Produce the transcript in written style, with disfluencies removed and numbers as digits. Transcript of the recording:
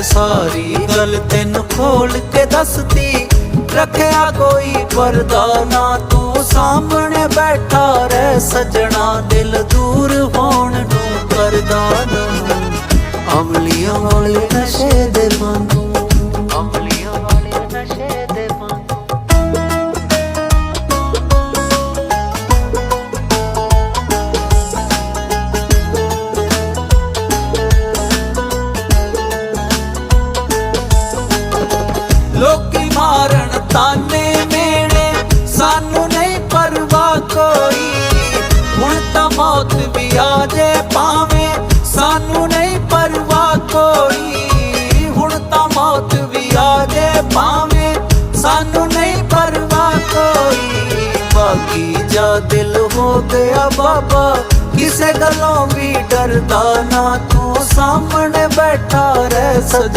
सारी गल तेन खोल के दसती, रखया कोई पर्दा ना, तू सामने बैठा रह सजना, दिल दूर होण नू करदा ना। अमलियां वाले नशे दे मानू, अमलियां वाले नशे दे मानू। लोकी मारन ताने मेरे, सानू नहीं परवाह कोई, हुण तां मौत भी आ जाए भावें, सानू नहीं परवाह कोई, हुण तां मौत भी आ जाए भावें, सानू नहीं परवाह कोई। बाकी जा दिल हो गया बाबा, किसे गलों भी डरदा ना, तू सामने बैठा रह सज